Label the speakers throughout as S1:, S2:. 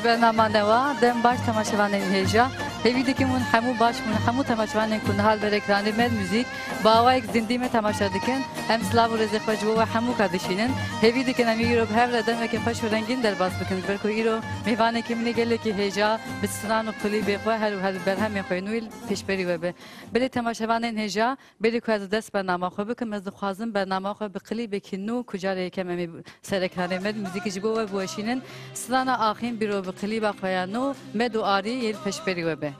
S1: برنامه نوا دم باش تماشاوانین هجا هیویدی من همو باش من همو تماشاوانین کن حال بر اکرانی مد موزیک با وایک زندگی می تماشا دکن هم سلاو و رزق و همو کادشینن هیویدی که نمیگیرو به هر دم که خوش و رنگین در باز بکن برکو ایرو میوانه که منی گله که هجا بسران و قلی بخوا هر برهم خوینویل پیش بری و به بلی تماشاوانین هجا بلی که از دست برنامه خو بکم از خوازم برنامه خو بقلی بکنو کجاره که می سر اکرانی مد موزیک جبو و بوشینن سران آخرین بیرو بقلی بخوایانو مد و آری یل پیش بری و به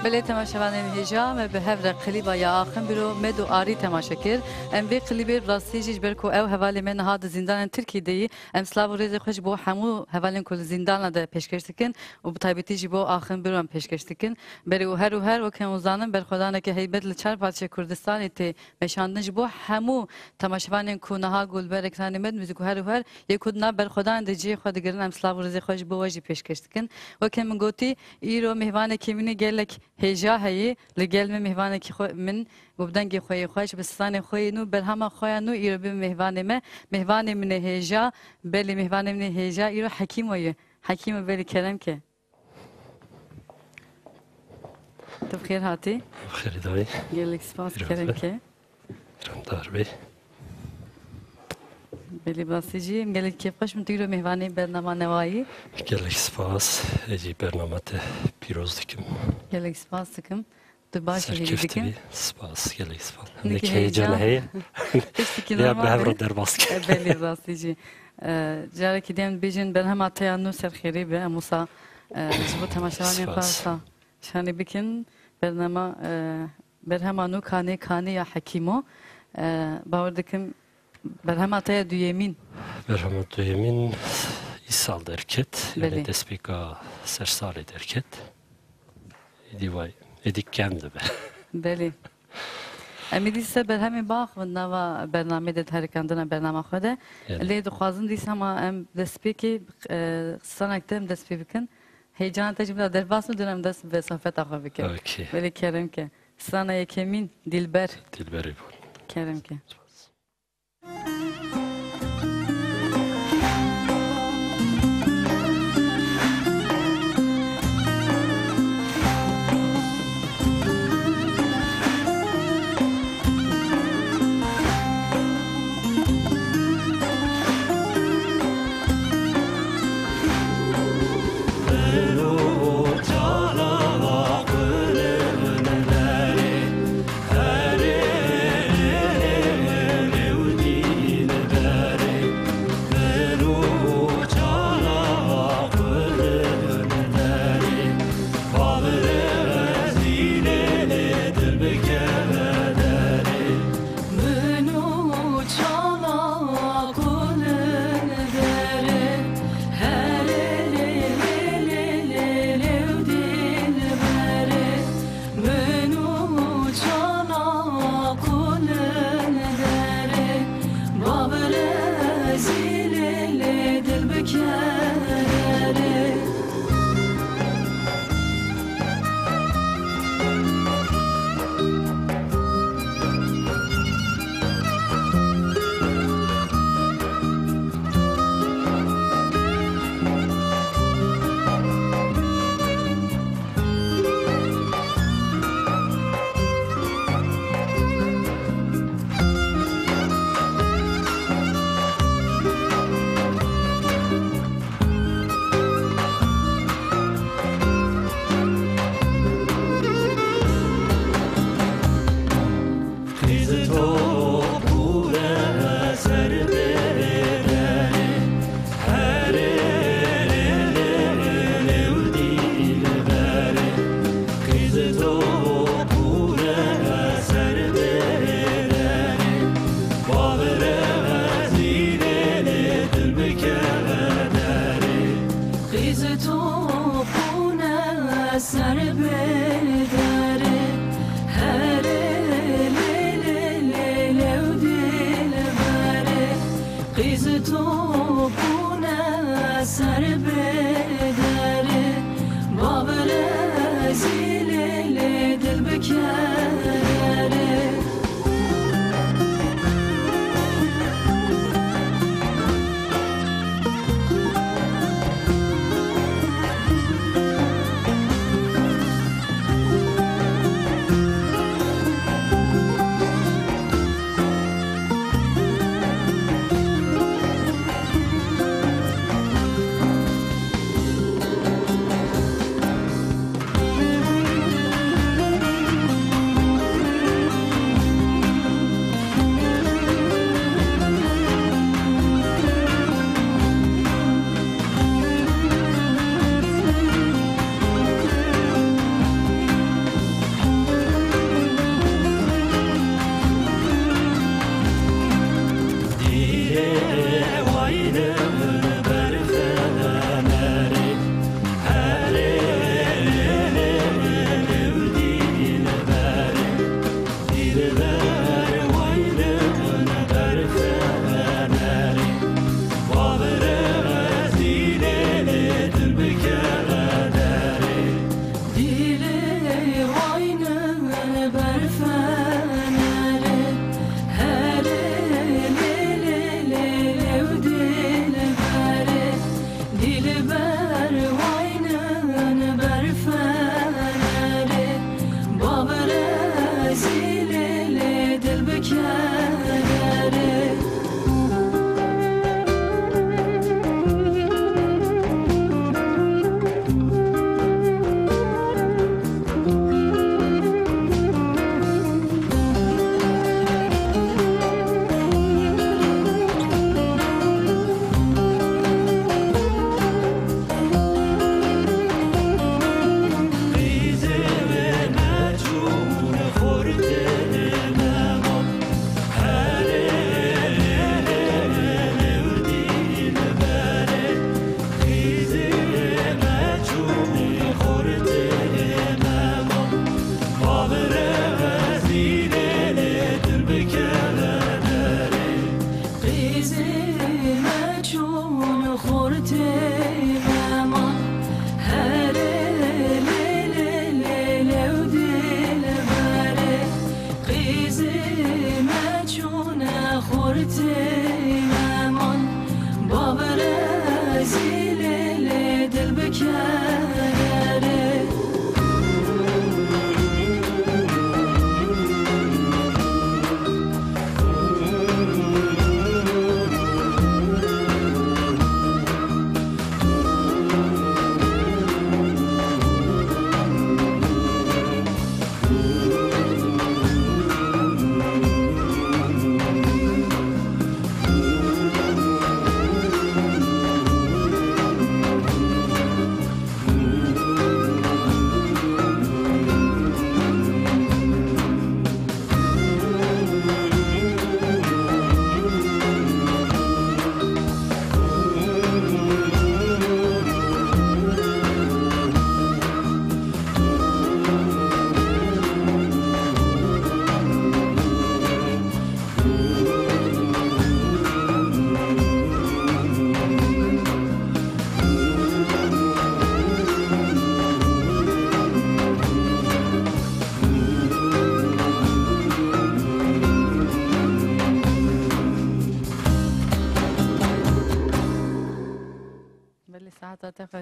S1: بله تماشاوانین هجا و به هر قلیبا یا آخر بیرو مد و آری تماشا کرد ام به قلیب راستیجی برکو او حوالی من هاد زندان ترکی دی ام سلاو ریز خوش بو همو حوالین کل زندان ده پیشکش کن و بطایبتی بو آخر بیرو ام پیشکش کن بری و هر و که وزانم بر خدانه که هیبت لچار پادشه کردستانی تی مشاندنج بو همو تماشاوانین کونها گل بر اکرانی مد موزیک و هر یکود نا بر خدان دجی خود گرن ام سلاو ریز خوش بو واجی پیشکش کن و که من گوتی ایرو مهوانه کیمینی گلک هجا هی لگل می مهوانه کی من وبدنگی خوی خوش بستان خوی نو برهم خوی نو ایرو به مهوانه من هجا بلی مهوانه من هجا ایرو حکیم وی حکیم بلی کرم که تو بخیر هاتی
S2: بخیر دایی
S1: گلک سپاس کرم که
S2: رندار بی
S1: بلی باسیجی گلک کی خوش من ایرو مهوانه برنامه نوایی
S2: گلک سپاس اجی برنامه پیروز دکم
S1: گلک سپاس دکم تو باشه دیگه
S2: سپاس گلک سپاس نکی هیجان هی یا به هر در باسک
S1: بلی راستیجی جاری که دیم بیشین برهم آتیانو سرخیری به موسا جبو تماشاوانی خالصا شانی بکن برنامه برهم آنو کانی یا حکیمو باوردکم برهم آتیا دویمین
S2: برهم دویمین ایسال درکت یعنی دسپیکا سرسال درکت دیوای ادیک کنده به
S1: بله امیدی سه برهمی باخ و نوا برنامه ده تحریکاندن برنامه خوده لی دخوازن دیس هم دسپیکی سنکتم دسپی بکن هیجان تجربه در باس میدونم دست به صحبت آخر بکن ولی کرم که سنا یکمین
S2: دلبری بود
S1: کرم که
S3: Hello, Chala, قیز توپونه سر بدره هره لیله و دل بره قیز توپونه سر بدره بابر زیل دل بکره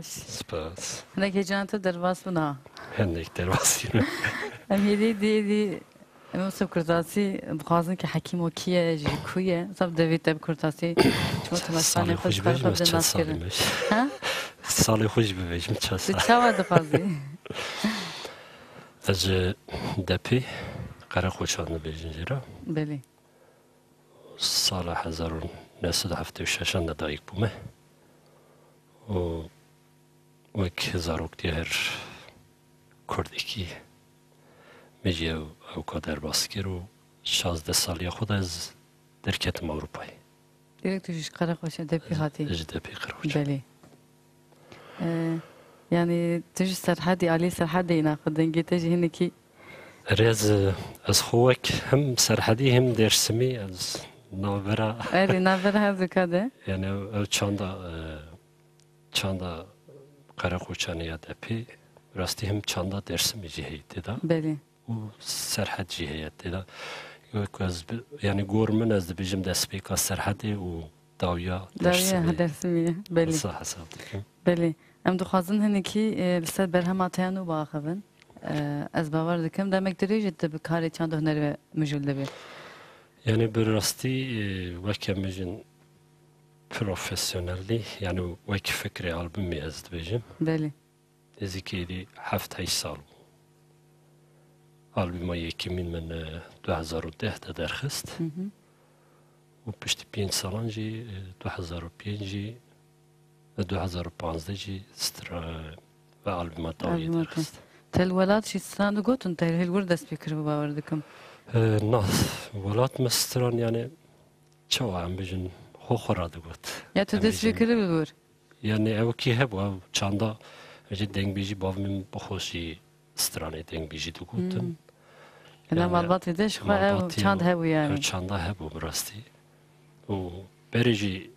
S2: سپاس
S1: هناك جانتو درباس بنا
S2: هندێک دەرباسیە
S1: ام يدي دي ام وصف كرتاسي بخازن كحكيم وكيه جي كويه صاب دافيد تب كرتاسي شو تمشاني خوش خرطة بدن ناس كده ها
S2: ساڵی خۆش ببێژم چ
S1: تشاوا دخازي
S2: ئەج دەپێ قەرە خۆشان نەبێژن ژێرە
S1: بلي
S2: ساڵە 1976 لەدایک بوومە و وەک زارۆکتی هەر کوردێکی مێژێ ئەو کا دەرباس کرد و 16 ساڵیە خۆدا ez دەرکەتم ئەوروپای
S1: ديريكت جيش قرا خوش دبي هاتي
S2: ئەج دەپێ قەرە
S1: بلي Yani tüj serhadi Ali serhadi inaqdın giteci hiniki
S2: ريز از خوک هم سرحدی هم درسمی از ناورا
S1: eri naver hazukade
S2: yani o çanda Karakoçanıya depi rastı hem çanda dersimi ciheydi da
S1: beli
S2: o serhad ciheydi da yok az yani gormen az da bizim despika serhadi o davya
S1: daviye hadersimi beli
S2: sah hesaptım
S1: beli em duxazın hiniki lisel berhematayan u baxavın ez bavar dikim demek derece bir kare çanda hüner ve müjde bir
S2: yani bir rastı vakemizin profesyonelli yani vaki fikri albümü az da bizim
S1: beli
S2: Ezikiydi hafta sal. Albüma yekimin men 2010'da derxist. و پشت 5 سالان جی 2005 جی 2015 جی استرا و آلبوم داوی درست.
S1: تل ولاد شی ستران گوتن تل هل ورد سپیکر باور دکم.
S2: نه ولاد مستران یعنی چه هم بجن خو خورده بود.
S1: یا تو دست سپیکر ببر.
S2: یعنی او کی هب و چندا وجه دنگ بیجی باوم بخوشی سترانه دنگ بیجی دو گوتن.
S1: نه مالبات دیش خو او چند هبو یعنی.
S2: چندا هبو براستی. و بريجي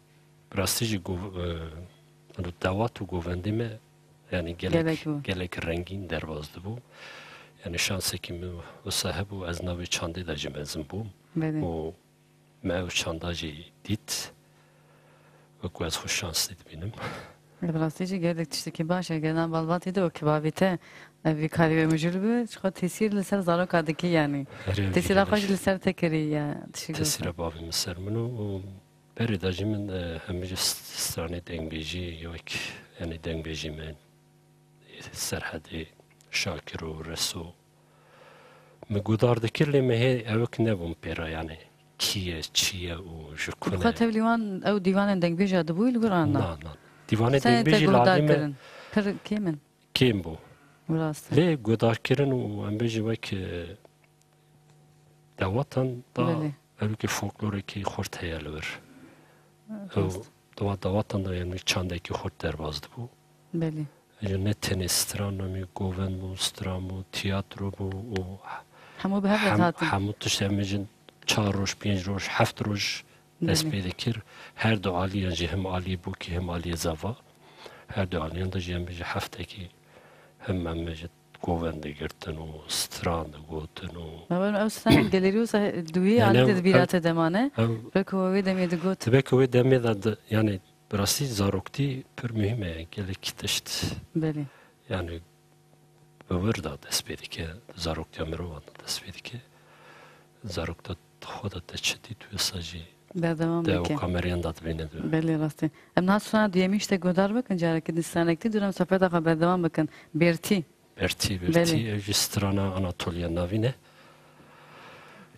S2: براستيجي دعوات و گووندیمه yani gelek rengin derbazdı bu. Yani şansı ki o sahibi az navi çandı da cimezim bu. O mev çandacı dit. Ve kuaz hoş şanslıydı benim.
S1: Brastici gelek tişteki başa gelen balbatıydı o kibabite vikari ve mücülbü çıkı tesir liser zarokadaki yani. Tesir akış liser tekeri ya.
S2: Tesir babi miser minu beri da cimin hemici strane dengbeci yok yani dengbeci men serhadi şakir o resu مگودار دکر لیمه اوک نبوم پیرا یعنی کیه چیه و جکونه.
S1: خاطر لیوان او دیوان دنگبیج ادبوی لگران
S2: نه نه دیوان دنگبیجی لازمه.
S1: پر کیمن؟
S2: کیم بو.
S1: راست.
S2: لی گودار کردن و امبیجی وک دواتن دا اوکی فولکلوری کی خورد هیالور. او دواتن دا یعنی چنده کی خورد دربازد بو.
S1: بله.
S2: نه تنیس استرانمی گوون بو استرامو تیاترو بو و
S1: همو به هفت هاتن.
S2: همو تشتمیجن 4 روز 5 روز 7 روز دست پیدا کرد. هر دو عالیان جه هم عالی بو که هم عالی زوا. هر دو عالیان دا جه هم بیجه هفته کی هم بیجه گوونده گرتن و استران گوتن و.
S1: من اصلا گلیریوس دوی عالی تدبیرات دمانه. بکوی دمید گوت.
S2: بکوی دمید یعنی براستی زاروکتی پر مهمه گلک تشت.
S1: بله.
S2: یعنی بوردا دست پیدا که زاروکتی امروان دست پیدا که زاروکتا خودت تشتی توی ساجی.
S1: بردمام
S2: ده
S1: بکن.
S2: و کامریان داد بینه دو.
S1: بله راستی. ام ناس sonra diyemişte göder bakın jara ki distanekti duram sohbet ağa berdamam bakın. Berti.
S2: Berti evcistrana Anatolia navine.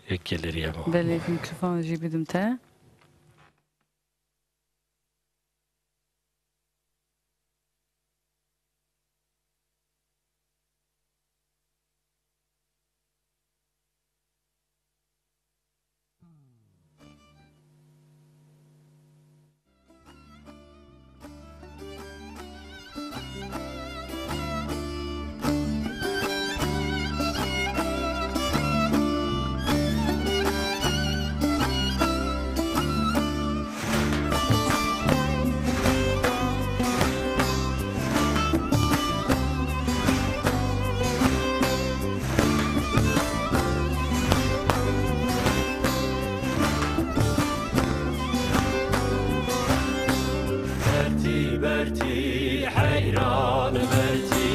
S2: Ek geliriye bu.
S1: Bele mikrofon jibidim te.
S2: برتی حیران برتی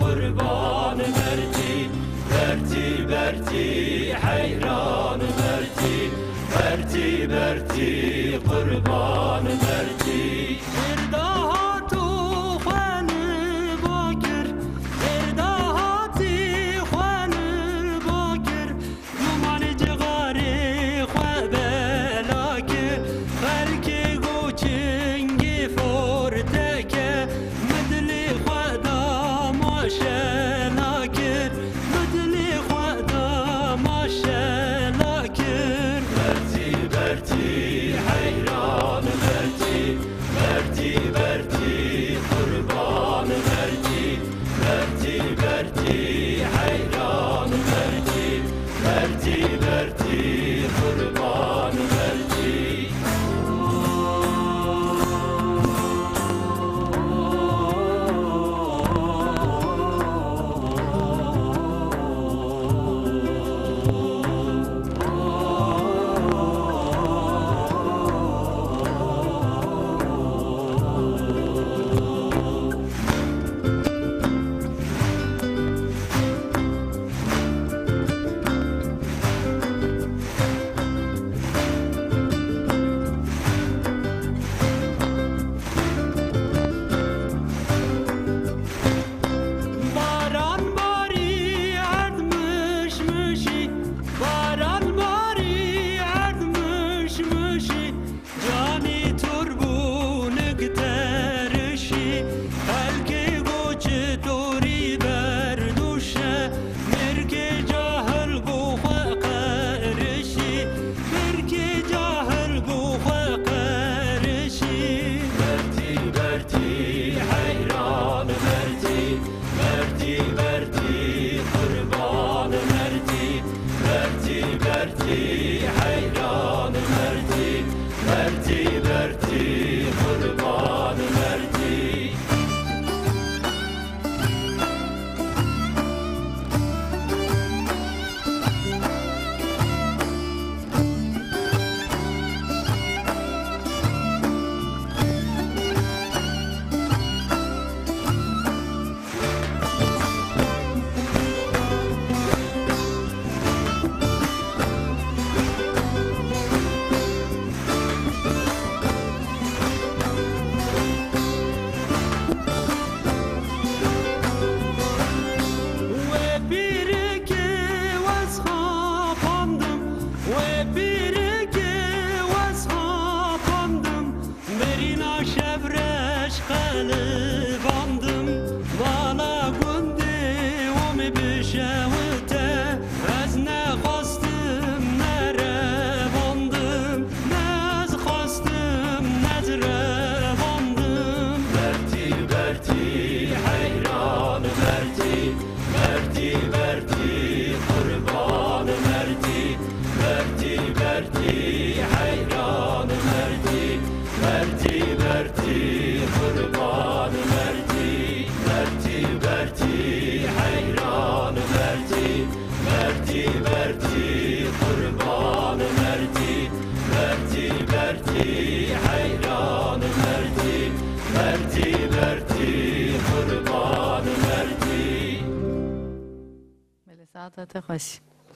S2: قربان برتی حیران برتی قربان برتی فردا تو خوان باکر فردا تی خوان باکر نمان جغاری خواب لاکر چنگی فور
S1: ساعتها خوش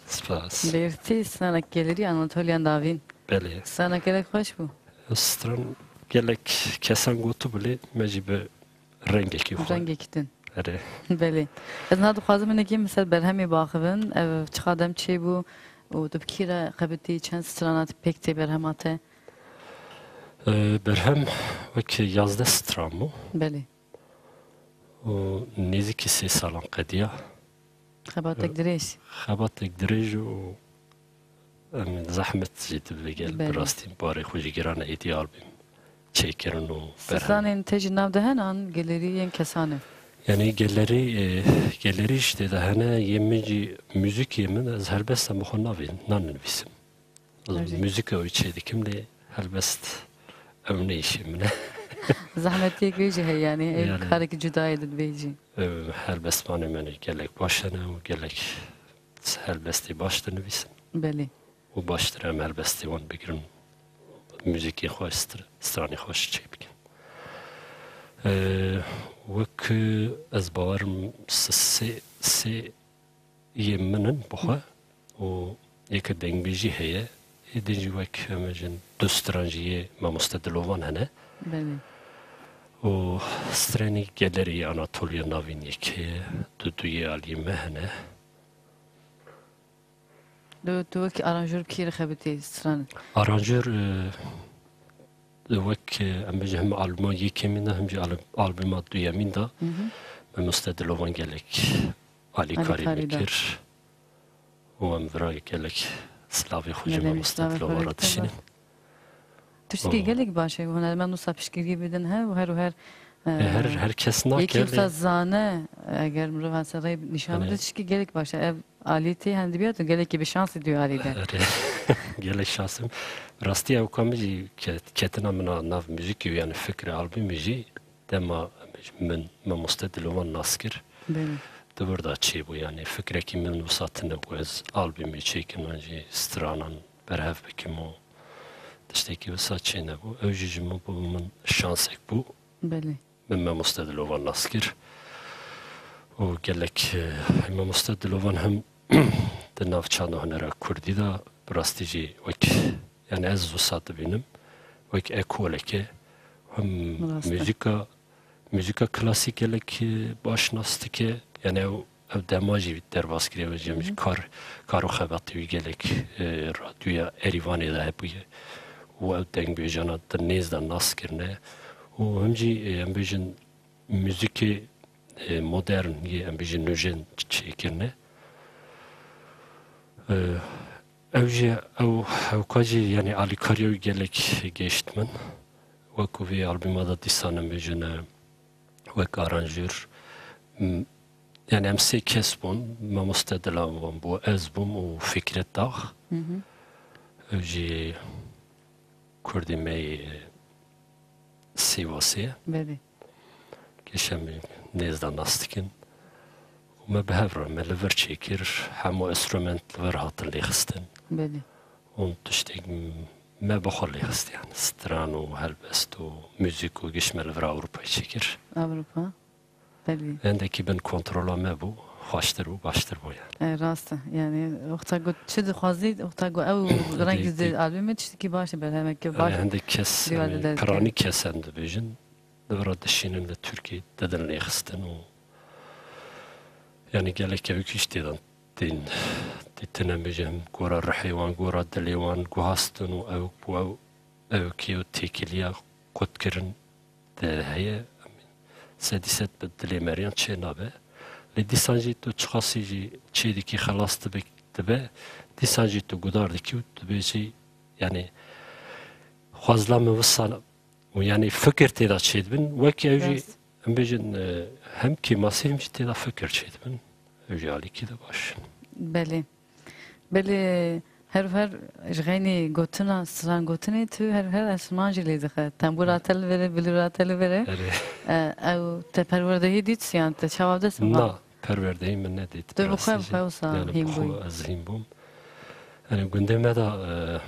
S2: سپاس
S1: بیرتی سنک گلری آناتولیان داوین
S2: بله
S1: سنک گلک خوش بو
S2: استران gelek kesen gotu bile mecibe rengi ki
S1: رنگی کتن
S2: اره
S1: بله از نادو خوازم نگیم مثل برهمی باخون چقدم چی بو و دو بکیره قبتی چند سترانات پکتی برهماته
S2: برهم وکی 11 stramı
S1: بله
S2: و نزدیکی 3 سالان قدیا
S1: خباتك دريش
S2: خباتك دريج و زحمت جيت بگل
S1: بله.
S2: براستیم باری خوشی گرانه ایدیال بیم çekirin o
S1: سسانين تجي ناو دهنان جاليريين كسانه
S2: yani gelleri işte de hani yemeci müzik yemin az helbest ama konavin nanen bizim
S1: Evet.
S2: müzik o içeydi kimde helbest ömne işimine
S1: زحمتك بيجي هي يعني
S2: يعني.
S1: خارج جدايد بيجي
S2: helbest bana gelek başına o gelek helbesti başını bizim
S1: بله
S2: o baştıram helbesti on bigirin müzik hoştur strani hoş çekin وك از باورم سه يمنن بخوا و يك دنگبيجي هي دنجي وك مجن دوسترانجيه ما مستدلوان هنا
S1: بله
S2: و ستراني گالري اناتوليا نافين يك دوي علي مهنه
S1: دو وكي ارانجور بكير خبتي ستران
S2: ارانجور وك امجه هم البوم يكمنا هم البوم دويامين دا مستدلوان گالك علي كاري بكر و ام براي گالك سلاوي خوجي ما مستدلوان راتشين
S1: تشتكي قالك باشا هنا ما نصاب شكي بدنها وهر
S2: herkes
S1: يكي
S2: naker
S1: استاذ زانه اگر مروان سراي نشان
S2: يعني.
S1: تشكي قالك باشا ev aleti hendi bir قالك bir şans diyor alide
S2: gelek şansım rasti ev kamiji ketina mina nav müzik yani fikri albümüji dema min ma mustedlovan naskir
S1: بله
S2: de burada çi bu yani fikre kimin usatını bu ez albümü çekin önce stranan berhev bekim o işte ki saçene bu öjücüm bu min şansek bu
S1: بله
S2: من ما مستدلوان ناسكر وقالك ما مستدلوان هم دناف چانو هنرا كردي دا براستيجي وك يعني از وسط بينم وك اكولك هم müzika klasik gelek baş nastık yani ev demaji der baskire ve cemci karo xabatı gelek radyoya Erivan'e da hep o ev deng bejana da nezdan naskirne o hemci embejin müziki modern ye embejin nöjen çekirne evji ev kaji yani Ali Kariyo gelek geçtmen ve kuvi albümada disan embejin ve aranjör yani emse kesbon ma mustedelavan bu ezbum o fikret dağ evji kurdimey Sivas'e
S1: بله
S2: geçen nezdan nastikin me behevra me lever çekir hemo instrumentler hatırlı xistin
S1: بله
S2: on tiştek me bakharlı xist yani strano helbest o müzik o geçme lever Avrupa çekir
S1: Avrupa بله
S2: endeki ben kontrola me bu hoştur bu baştır bu yani
S1: راسته يعني وقتا قلت شد خوازيد وقتا قلت او رنگ زي الالبوم تشتكي باشه بل همك باشه
S2: endeki kes
S1: Divada da-
S2: prani kesen de bejin devra dişinin de Türkiye dedin lehisten o yani gelek evk işteden din ditenemeyeceğim gora rahayvan gora delivan guhastın o evk bu evki o tekiliya kotkirin de heye sediset bedeli meriyan çe nabe le disanji to çıkasıcı çediki halastı bekte disanji to gudardaki utbeci yani fazla mı vıssal yani fikir teda çedbin ve ki evci bejin hem ki masifmiş teda fikir çedbin evci ali ki de baş.
S1: Beli. Beli her jgeni gotuna sıran gotuni tu her esmancı lezxe. Tambura tel vere bilura tel vere. Ev te perverdehi dit yani te çavavdesin var.
S2: Na perverdehi min ne dit.
S1: Tu bukhav khawsa himbuy.
S2: Yani az himbum. Yani gündeme da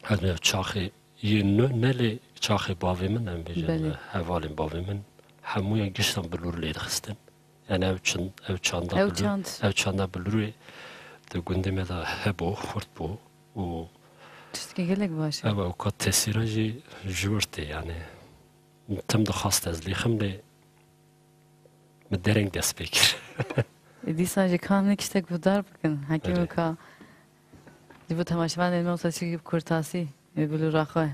S2: hani çaxı yeni neli çaxı bavimin em bejin havalin bavimin hamuya giştan bilur leyxistin. Yani ev çanda bilur de gündeme da hebo fort bu o
S1: Tüski gelek başı.
S2: ev o kat tesirajı jurte yani tam da hast az liximle mit dereng dest bekir.
S1: Disancı kanlık işte bu dar bakın. Hakimi ka. Bu tamaşavan elme olsa çıkıp kurtasi. Bilur rakı.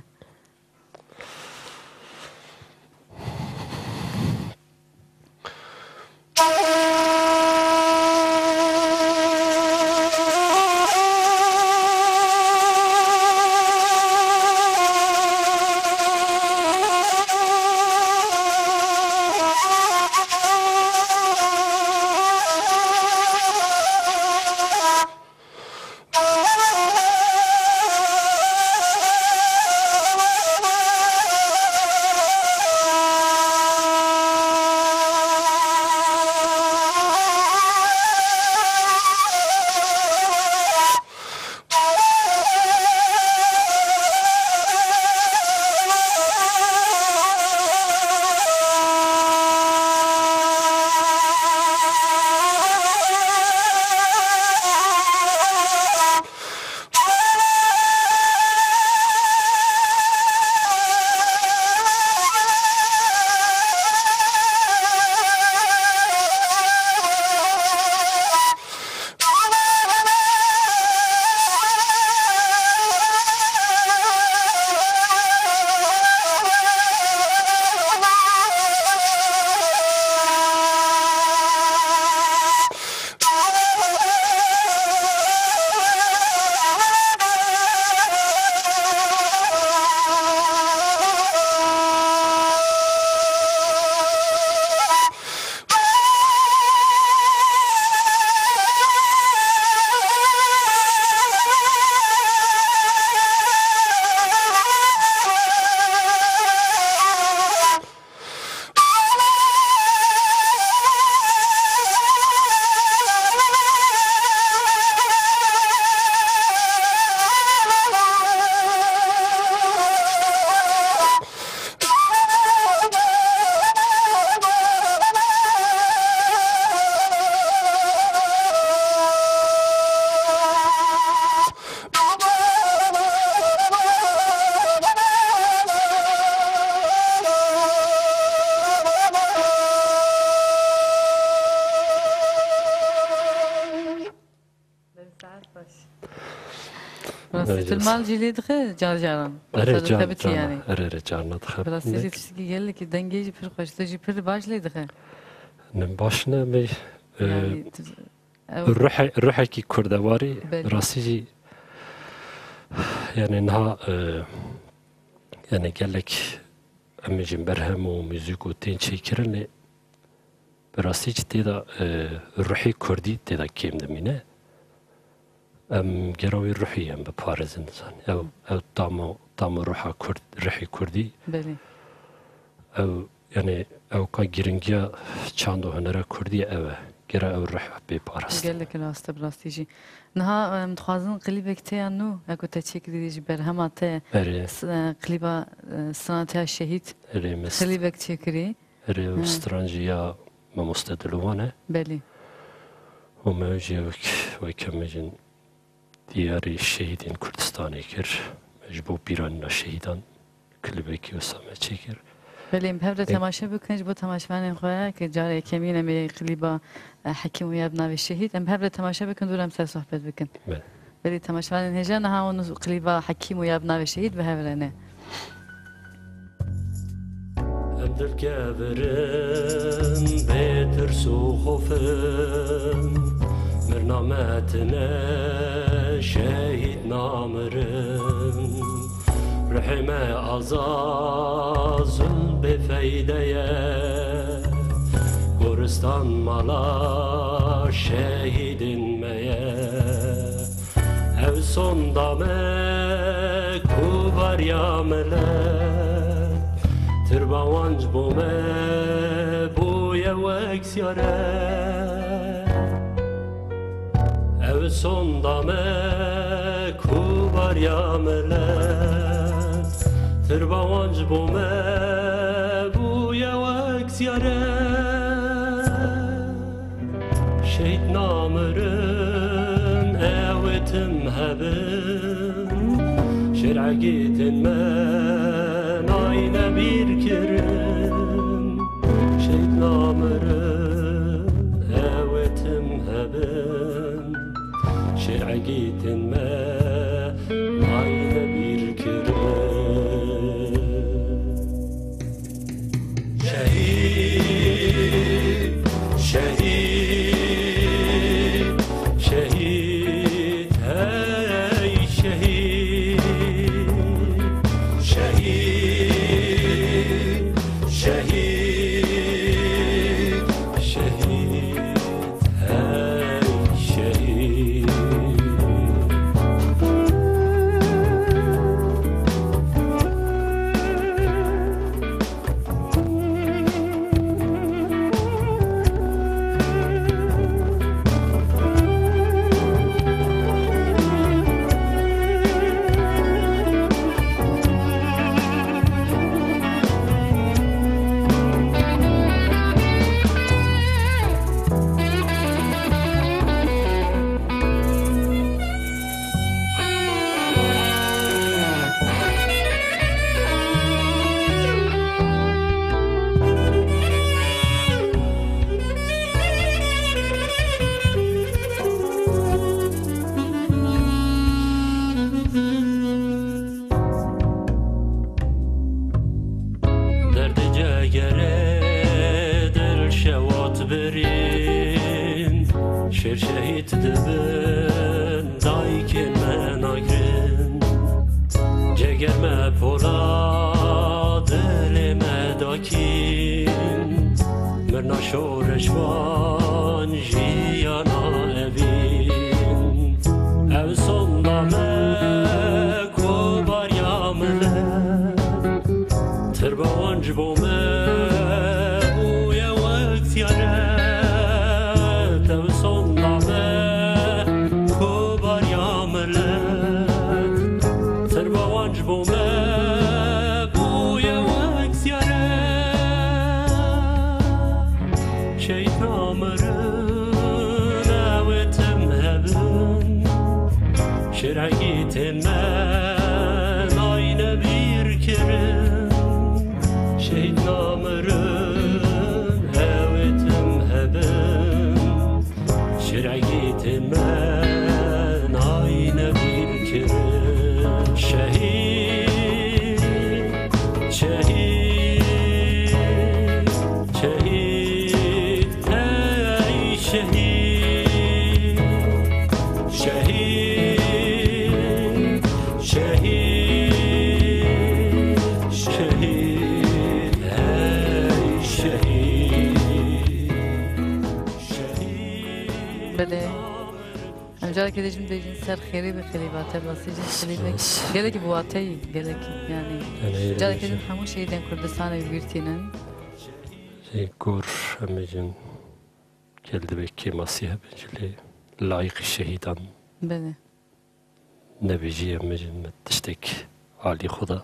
S1: Mal jilid khe jar jaran.
S2: Ere jarna dxe.
S1: Brasizi tişki geldi ki dengeci pir khoşta ji pir başlaydı khe.
S2: Nem başna me ruhi ki kurdavari rasizi yani naha yani gelek amicim berhem o müzik o ten çekirini rasizi teda ruhi kurdi teda kemdemine گروی روحی هم به پارزن زن او تام روحا کرد روحی کردی
S1: بله
S2: او یعنی او کا گرینگیا چاندو هنره کردی او گره او روح به پارست
S1: گله که راست براستیجی نها متخوازن قلیبک تیانو اگه تچیک دیجی بر همه ته قلیبا سنتی شهید قلیبک چیکری
S2: او استرانجیا مستدلوانه
S1: بله
S2: و موجی و کمیجن دیاری شهیدین کردستانی کر مجبور بیران نشهیدان کلیبکی و سامه چیکر
S1: بله هفته تماشا بکنید با تماشاگران خواه که جاری کمین می کلیبا حکیم و یاب نوی شهید هم هفته تماشا بکن دورم سر صحبت بکن بله تماشاگران هجا نه همون کلیبا حکیم و یاب نوی شهید به هفته نه
S2: دل کبرم بترس و خوفم مرنامتنا شهید نامرم رحم عزازل بفیده گورستان مالا شهیدین میه او sondame kuvar yamelet tırbavanç bome boya veks yare ev sondame kuvar yamelet tırbavanç bome boya veks yare şehit namerın evetim hebim şer'agitin men ayna bir kerim şehit namerın evetim hebim şer'agitin men ayna bir kerim şehit şehit şehit hey şehit şehit şehit şehit hey şehit شیر شهید دبن دای که من آگرن جگر ما پولا دل ما داکین مرنا شورش وان جیانا اوین او sondame کوبار یامله تربانج بومه بویا وقت یاره şer'agitin men ayna bir kerim şehit namerın evetim hebim şer'agitin men ayna bir kerim şehit şehit şehit hey şehit şehit
S1: بله همجا که دیجم سر خیری به خیلی باته باسیج خیلی گله که بواتی گله که یعنی جا که دیجم همون شهیدان کردستان بیرتینن
S2: گور همجن geldi belki Masihe bencili layık şehidan
S1: بله
S2: نبیجی همجن متشتک عالی خدا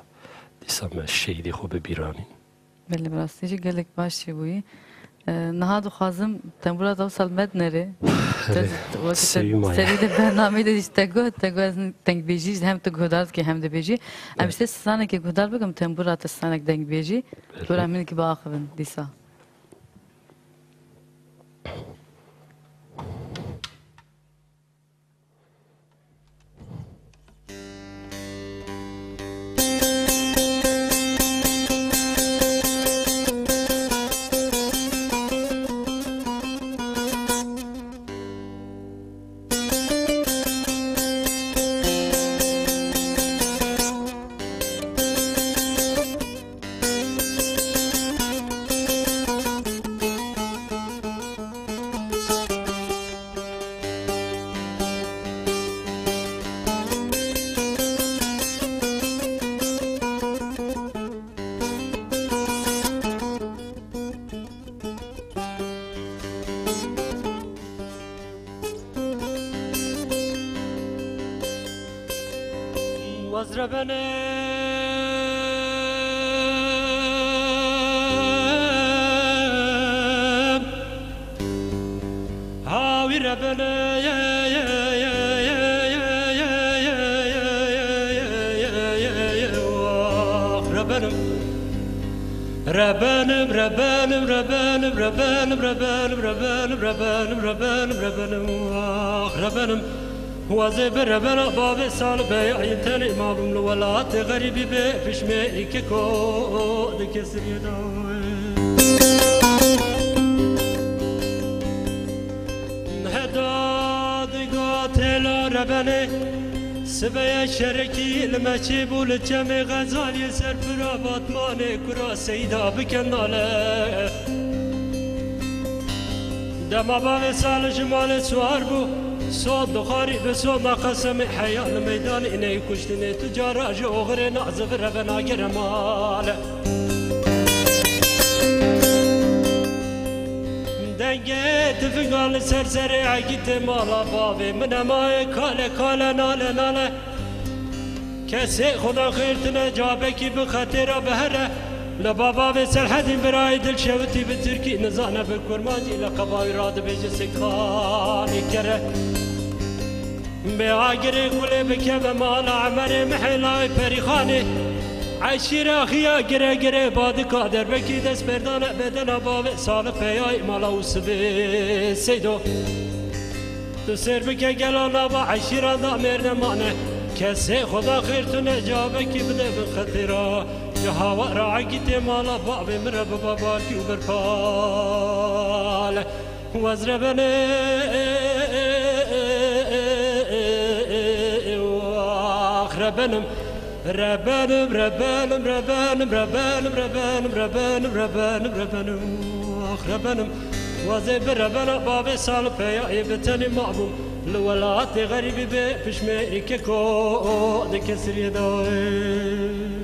S2: دیسام شهیدی خوب بیرانی
S1: بله براستی گله که باشه بوی نهاد خازم تنبورا توصل مدنري
S2: سيما
S1: سريد برنامه ده تگو از تنگ بیجی هم تو گودارد که هم ده بیجی امشته سانه که گودار بگم تنبورا تستانک تنگ بیجی تو همین که با آخرین دیسا
S4: وزبر بنا باب سال بيع تاني ما بملو ولا تغريبي بفش ميك كو دكسر يداوي هدا دقاتل ربني سبيا شركي لما تشيبول الجمع غزال يسر برابط ماني كرا سيدا بكناله دما باب سال جمال سوار بو صوت دخاري بصوت قسم حياة الميدان إني كشتني تجارة جوغر نعزف ربنا جرمال دنجت فقال سرسري عقيت مالا بابي من ماي كالة كالة نالة نالة كسي خدا خيرتنا جابك بخطيرة بهرة لبابا بسر حدين براي دل شوتي بتركي نزانا بكرمانجي لقباوي راد بجسك خاني كره بعاقري قولي بكيب مال عمري محلاي بريخاني عشيرة خيا قري قري باد قادر بكي دس بردانا بدنا باب صالح بياي مالا وسبي سيدو تسير بكي قلانا با عشيرة دا ميرنا مانه كسي خدا خير تنجابك بده بخطيرة جهاوة راعقتي مالا بابي مرب باباكي وبرفال وزربني واخربنم ربانم ربانم ربانم ربانم ربانم ربانم ربانم ربانم واخربنم وزي بربنا بابي سال بياي بتني معبوم لولات غريبي بفشمي كيكو دكسر يدوي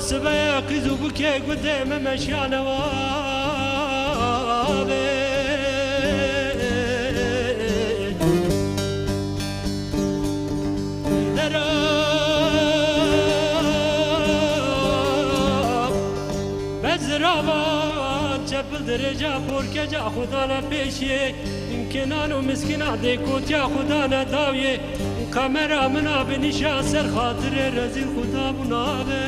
S4: سبايا كذو بكي قدام مشيانا وابي دراب بزرابات جبل درجة بوركا جا خدانا بيشي يمكنانو مسكنا ديكوت يا خدانا داوية كاميرا منا بنشا سر خاطر رزيل خدا منابي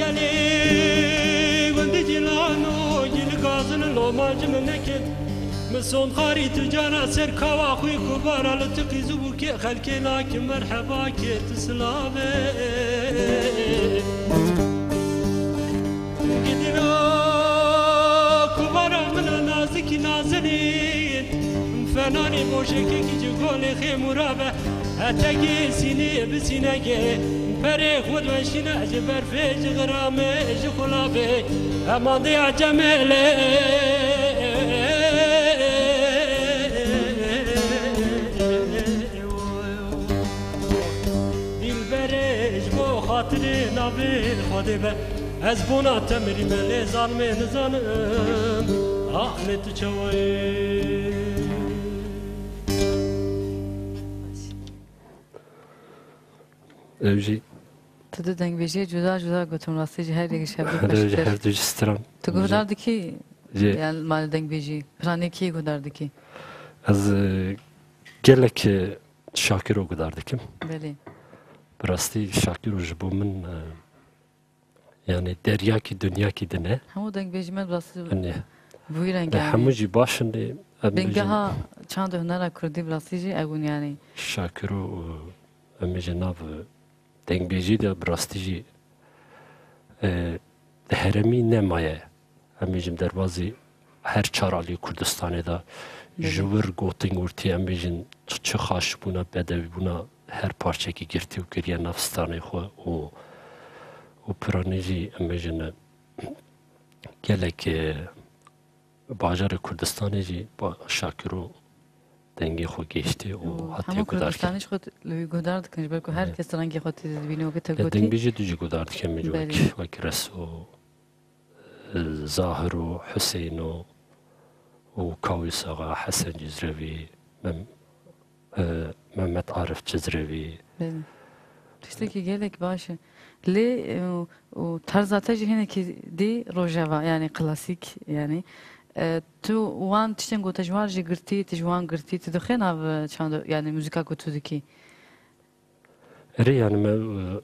S4: قالي وندي جلانو يلقى razının olmacımı nekin Son خاري تجانا سر كوا خوي كبار على تقيزو بوكي خلكي لك مرحبا كي تسلامي قدنا كبار من نازك نازنين فناني موشكي كي جوكولي خي مرابة هتاكي سيني بسيناكي فريق ودوشنا جبر فيج غرامي جخلابي اما ضيع جمالي خاطري نابل خودي به از بونا تمري ملي ظالمي نزانم اخلي تشوي
S2: اوجي
S1: تدو دنگ بیجی جدا جدا گوتم راستی جه هر یک شب
S2: اوجي هر دو جسترام
S1: تو گوداردی کی
S2: جي
S1: yani mal deng بیجی پرانی کی گوداردی کی
S2: از gelek Şakir o kadar dikim.
S1: بله
S2: براستی Şakir o jibo min yani derya ki dünya ki dine.
S1: همو دنگ بیجی من راستی
S2: Yani
S1: بوی رنگ
S2: همو جی başında
S1: بنگها چند هنر کردی راستی جی اگون yani
S2: Şakir o amca nav dengbeci de براستی جی heremi nemaye. Amcim derbazı her çarali Kurdistan'da da jwer goting urti amcin çı xaş buna bedevi buna her parça ki girti u kiriye nafstanı xo o pranici amcin gelek bajarı Kurdistan'ı jî Şakir o dengi xo geçti o hatta
S1: همو
S2: kadar ki
S1: کردستانیش خود لوی گودارد کنج بلکو هر کس رنگی خود بینی و که تگوتی
S2: dengbeci düzü kadar ki amcin
S1: بله.
S2: vek reso Zahir o Hüseyin o Kavus Ağa, Hasan Cizrevi, Mehmet Arif Cizrevi.
S1: بله تشتی که گلک باشه لی و tarzata jihine ki di rojava yani klasik yani tu wan tişten gota jwar ji girti tijwan girti tu dixin av çando yani müzika gotu diki
S2: Eri yani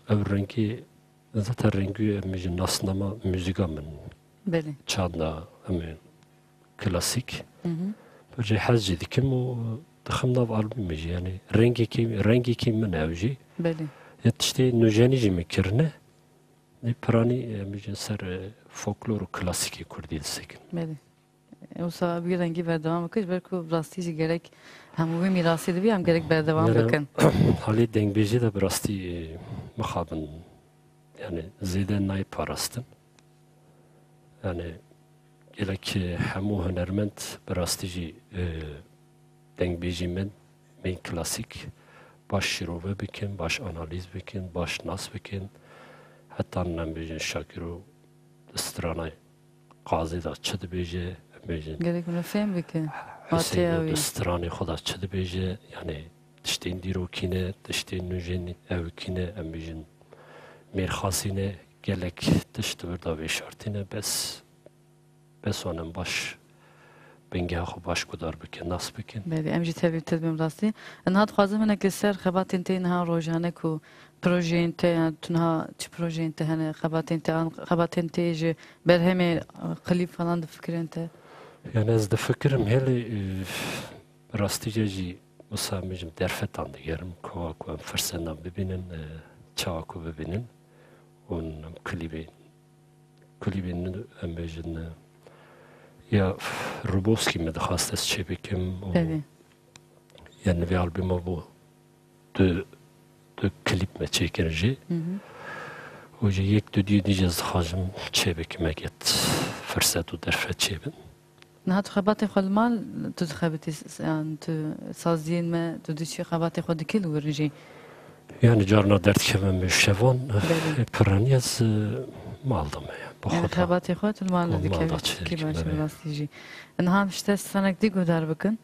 S2: ev rengi zaten rengi emijin nasnama müzika min
S1: beli
S2: çanda emin klasik. Böyle hazcı dikim o dıxımda albüm yani rengi ki min evji.
S1: beli
S2: Yetişti nujenici mikirne ne prani emijin ser folklor klasiki kurdi disekin.
S1: beli Osa bir rengi berdevam bakış belki rastici gerek hem bu mirası da bir hem gerek berdevam bakın
S2: Hali dengbeci de birasti mıxabın yani zede nay parastın. Yani gelek hemu hünermend birastici dengbeci men klasik baş şirove bikin, baş analiz bikin, baş nas bikin. Hatta nembejin Şakiro stranay qazi da çıdı beje emejin.
S1: gerek bunu fem bakın
S2: Hüseyin stranay xoda çıdı beje yani tişteyn dirokine, tişteyn nujeni evkine emejin. Merxasine gelek tişt verda ve şartine bes onun baş bengah baş kadar bikin nas bikin.
S1: بله امجی تبیم تدبیم راستی انها خوازم من اکسر خبات انت انها روزانه کو پروژه انت تنها چه پروژه انت هنه خبات انت ج برهم قلیب falan da fikir انت
S2: Yani ez de fikrim hele rastici mesela mecim derfetan diyelim kovaku fırsatdan bibinin çavaku bibinin onun klibinin mecin ya Roboski mi de hastes çebikim
S1: بله
S2: yani bir albüm bu de klip me çekince o je yek de diyeceğiz hacım çebikime git fırsatı derfet çebin
S1: نها تو خبات خود مال تو خبتی yani تو سازین ما تو دیشی خبات خود کل ورجی
S2: Yani carna dert kemem şevan
S1: بله
S2: praniyaz maldım ya.
S1: يعني خباتي خود المال دي كي باش راستی جی انها مشته سنك دي گودار بکن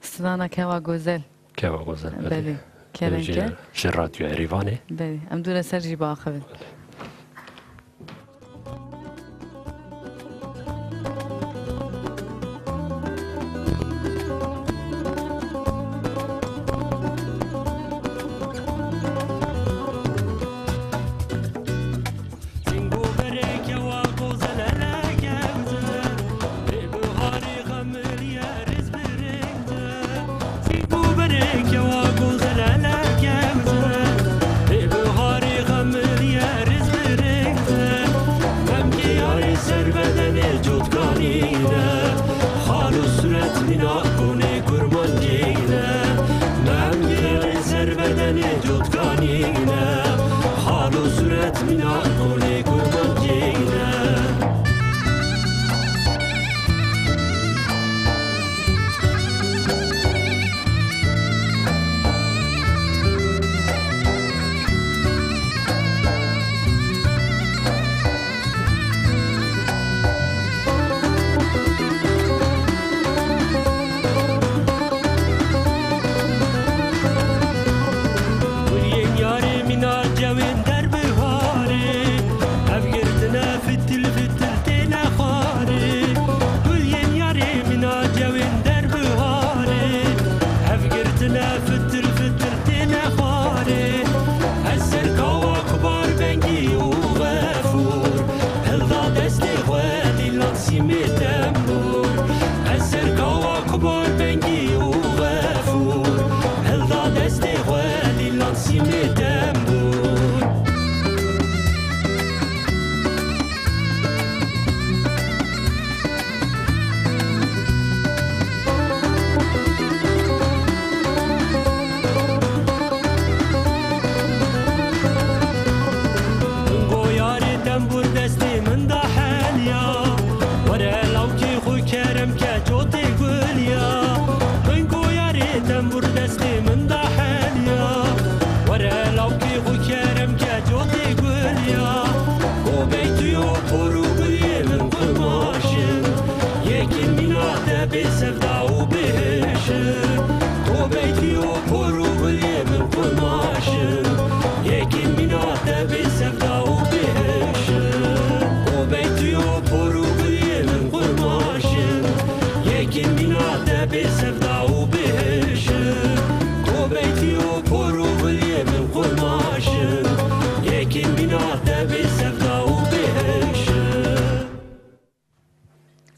S1: سنانا کوا گوزل
S2: Keva güzel.
S1: بله کرنکه
S2: Radyo Erivani.
S1: بله ام دونه سر جی باخبه
S4: mina kone kurban geyne Memge zerbedeni cutkanine Halu suret mina kone kurban geyne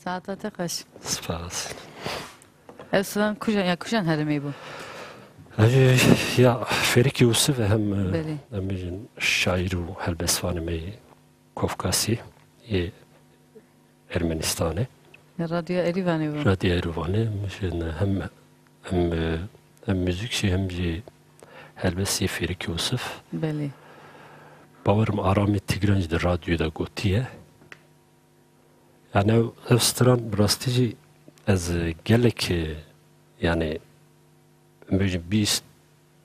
S1: ساعتها قش
S2: سپاس
S1: اصلا کجان هرمی بو
S2: يا فريق يوسف هم
S1: بله.
S2: امجن شاعر و هلبسوان می کافکاسی یه ارمنستانه
S1: رادیو اریوانی بو
S2: رادیو اریوانه مشن هم موزیکشی هم جی هلبسی فريق يوسف
S1: بله
S2: باورم آرامی تیگرانج در رادیو دا گوتیه yani Avustran brastici az gelek yani böyle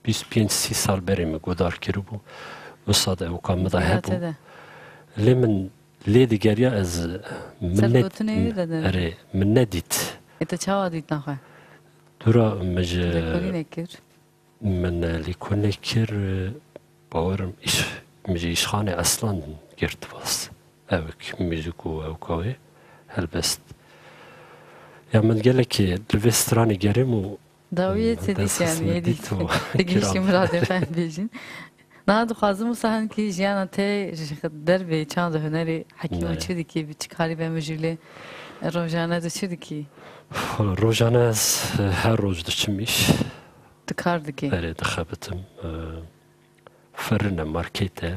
S2: 25 sal berimi godar kiri bu vsad ev kamda hebu lemin ledi geriya az minnet
S1: انت چاوا دیت نخواه
S2: dura mej
S1: دکولی نکر
S2: من likone kir باورم iş mej işxane aslan girt vas evk müziku ev kavi helbest ya من gelek dilvestrani gerim u
S1: داویه تدیش yani edit دیگه مراد فهم بیشین نه دو خازم سهن کی جیانا ته در به چند هنری حکیم چیدی کی بیچکاری به مجله روزانه de چیدی کی
S2: روزانه از her روز دچمیش
S1: دکارد کی
S2: بله دخبتم فرن مارکته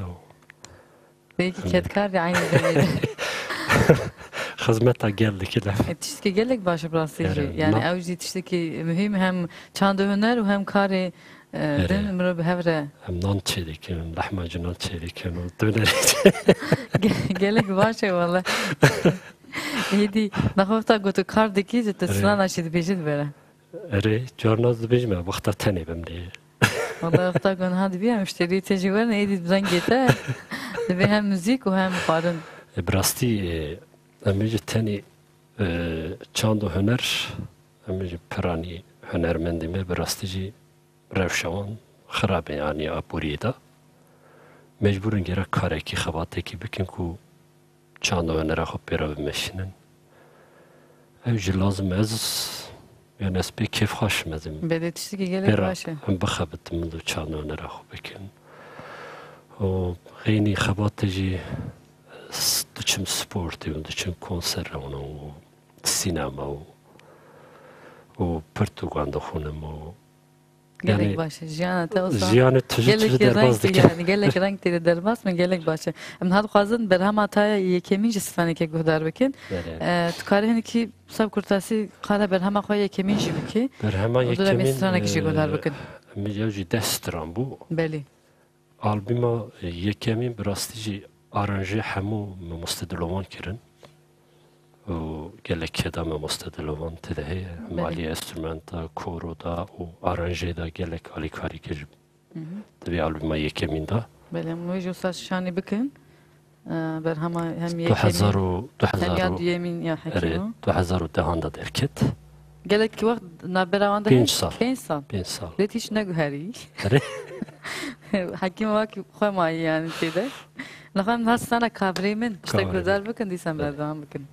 S1: belki kedkar yani böyle
S2: خدمتا geldi kile
S1: تشتكي قال لك باش براسيجي يعني اوجي تشتكي مهم هم چند هنر و هم کاری دن مرو به هفره
S2: هم نان چیدیکن لحماجنان چیدیکن و دونری
S1: قال لك باشه والله هدي نخوفتا قلتو کار دکی زت سلان اشید بیجید بره
S2: اره جورناز بیجمه وقتا تنی بمدی
S1: والله وقتا قلن هادي بیا مشتری تجربه هدي بزن گیته به هم موزیک و هم خارن
S2: براستی امیج تنی چند هنر امیج پرانی هنرمندیمه براستیجی روشوان خرابه yani apuriyeda mecburun gerek kareki xabateki bikin ku çanda önere hopera bimeshinin evci lazım ez yani es bir keyf haşmezim
S1: bede tişteki gelek başı
S2: hem bakhabetim du çanda önere hopekin o geyni xabateci dçim sporti dçim konser onu sinema o Portugal'da xunum o
S1: Gelek başı. Jiyana te olsa.
S2: Jiyana tücü derbaz dikin.
S1: Yani gelek renk dedi derbaz mı gelek başı. Em had khazın berham ataya yekemin jisfane ke guhdar bikin. Tukare hani ki sab kurtasi qara berham khoya yekemin jibiki.
S2: Berhama yekemin.
S1: Misrana ki guhdar bikin.
S2: Miyavji destran bu.
S1: Beli.
S2: Albüma yekemin brastici aranje hemu mustedlovan kirin. و gelek kedame mustedlovan tede mali enstrümenta koro da o aranje da gelek alikari kirib. Tabi albüma yekeminda.
S1: Beli mu jo saç şani bikin. Berhama hem yekemin.
S2: 2000
S1: yemin ya hakimu.
S2: 2010 derket.
S1: Gelek ki vakt naberavan da
S2: 5 sal.
S1: 5 sal.
S2: 5 sal.
S1: Let hiç ne güheri. Hakim vak khoymayı yani tede. Nakham has sana kavrimin işte güzel bikin diysem berdavan bikin.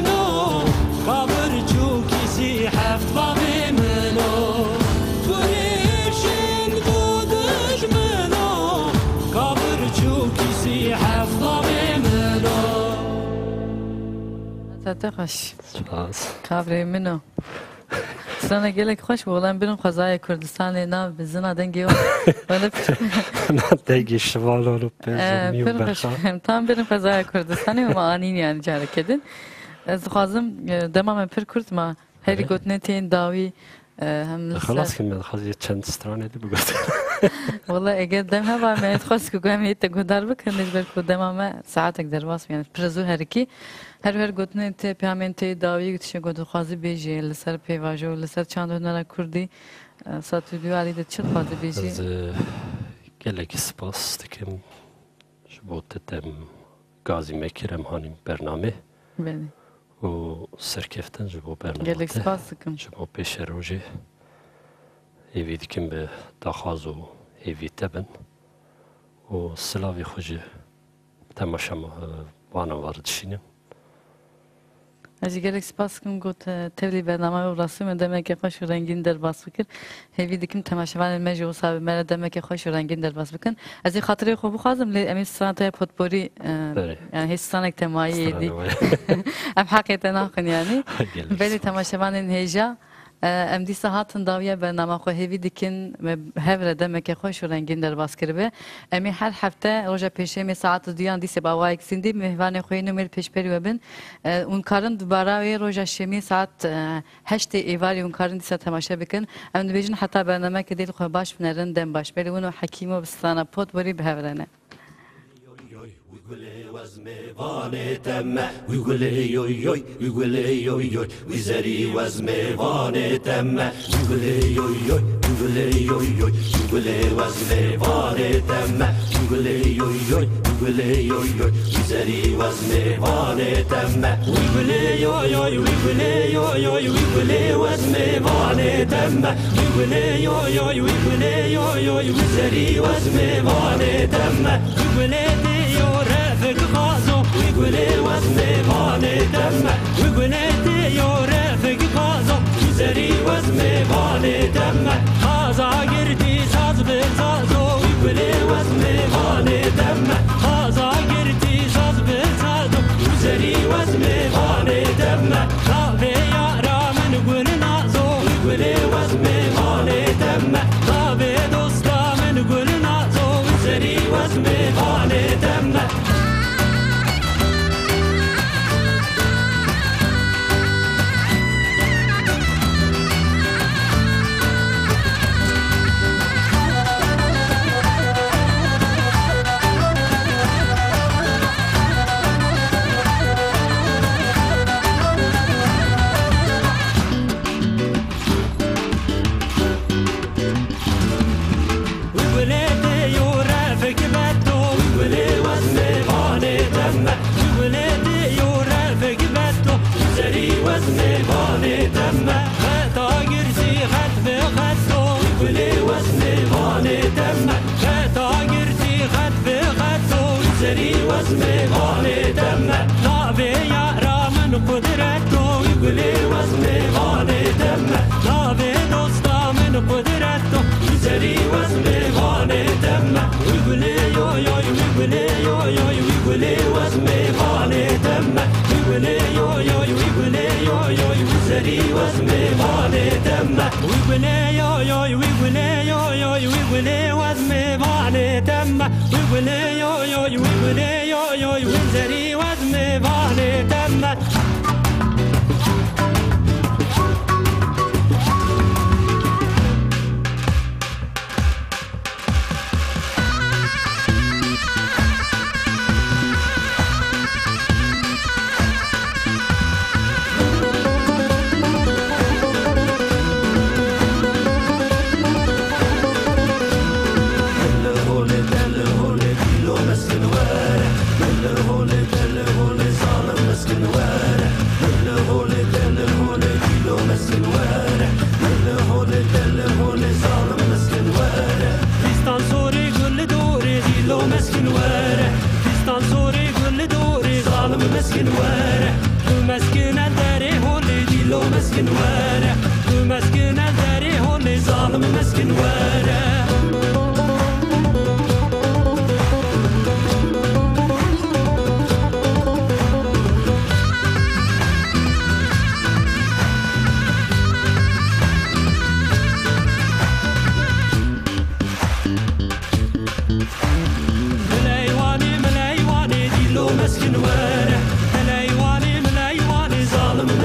S3: No
S1: تتخش
S2: سپاس
S1: خبری منو سنة قلك خوش والله برم خزايا كردستان ناف بزنا دنگي ولا
S2: دیگه شوالا رو بزنی و بخواه
S1: tam benim خزايا كردستاني وما آنين يعني جارة كدن از خوازم دما من پر کرد ما هری گوتنه تین داوی هم
S2: خلاص که من خواست یه چند سترانه دی بگوید
S1: والله اگر دم هوا ما خواست که گویم هیت گودار بکنید بلکو دما ما ساعتك درواس يعني پرزو هرکی هر گوتنه تی پیامن تی داوی گوتشه گودو خوازی بیجی لسر پیواجو لسر چند هنر کردی ساتودیو علی ده چه خوازی بیجی
S2: از گلک سپاس دکم شبوتتم گازی مکرم هانیم برنامه
S1: بله
S2: و سرکفتن جبو برنامه
S1: گلک سپاس دکم
S2: جبو پیش روژه هیوی دکم به داخواز و هیوی تبن و سلاوی خوش تماشا وانا واردشینم
S1: از گلک سپاس کم گوت تبلی برنامه و رسوم دمک خوش و رنگین در باس بکر هیوی دکم تماشاوان مجو صاحب مرا دمک خوش و رنگین در باس بکن از این خاطر خوب خواستم لی امی سانتای پوتبوری يعني هي السنة اجتماعية دي أم حقيقة ناقن يعني بلي تماشاوان هيجا ام دي ساعات داوية برنامه خو هيفي ديكن هفر دمك خوش و رنگين در باس کربه امی هر هفته روزا پیشه می ساعت دیان دی سبا وایک سندی مهوان خوی نمر پیش پری وبن اون کارن دوباره روزا شمی ساعت 8 ایواری اون کارن دی تماشا بکن ام بیجن حتی برنامه که دیل خو باش بنرن دم باش بلی اونو حکیمو بستانه پوت بری بهورنه
S5: وزموانه تمه ويقول يوي يوي ويقول يوي يوي وزري وزموانه تمه ويقول يوي يوي ويقول يوي يوي ويقول وزموانه تمه ويقول يوي يوي ويقول يوي يوي وزري وزموانه تمه ويقول يوي يوي ويقول يوي يوي ويقول وزموانه تمه ويقول يوي يوي ويقول يوي يوي وزري وزموانه تمه ويقول رفق غازو ويقول وزموانه تمه ويقول رفق غازو وزري وزموانه تمه غازا قرتي ساز بسازو ويقول وزموانه تمه غازا قرتي ساز بسازو وزري وزموانه تمه غابي يا رامن قول نازو ويقول وزموانه تمه غابي دوستا من قول نازو وزري وزموانه تمه وزموانه تمه نابي يا رامن قدرته ويقول وزموانه تمه نابي دوستا من قدرته وزري وزموانه تمه ويقول يو يو ويقول يو يو ويقول وزموانه تمه ويقول يو يو ويقول يو يو وزري وزموانه تمه ويقول يو يو ويقول يو يو ويقول وزموانه تمه ويقول يو يو ويقول يو وزري وزموانه تمه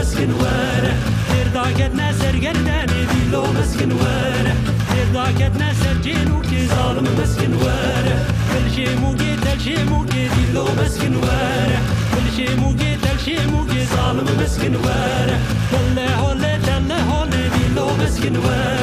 S5: مسكن واره درداكت نسر گردني ديلو مسكن واره درداكت نسر جنوكي ظالم مسكن واره كل شي موجي ديلو مسكن واره كل شي موجي ظالم مسكن واره دله هولي ديلو مسكن واره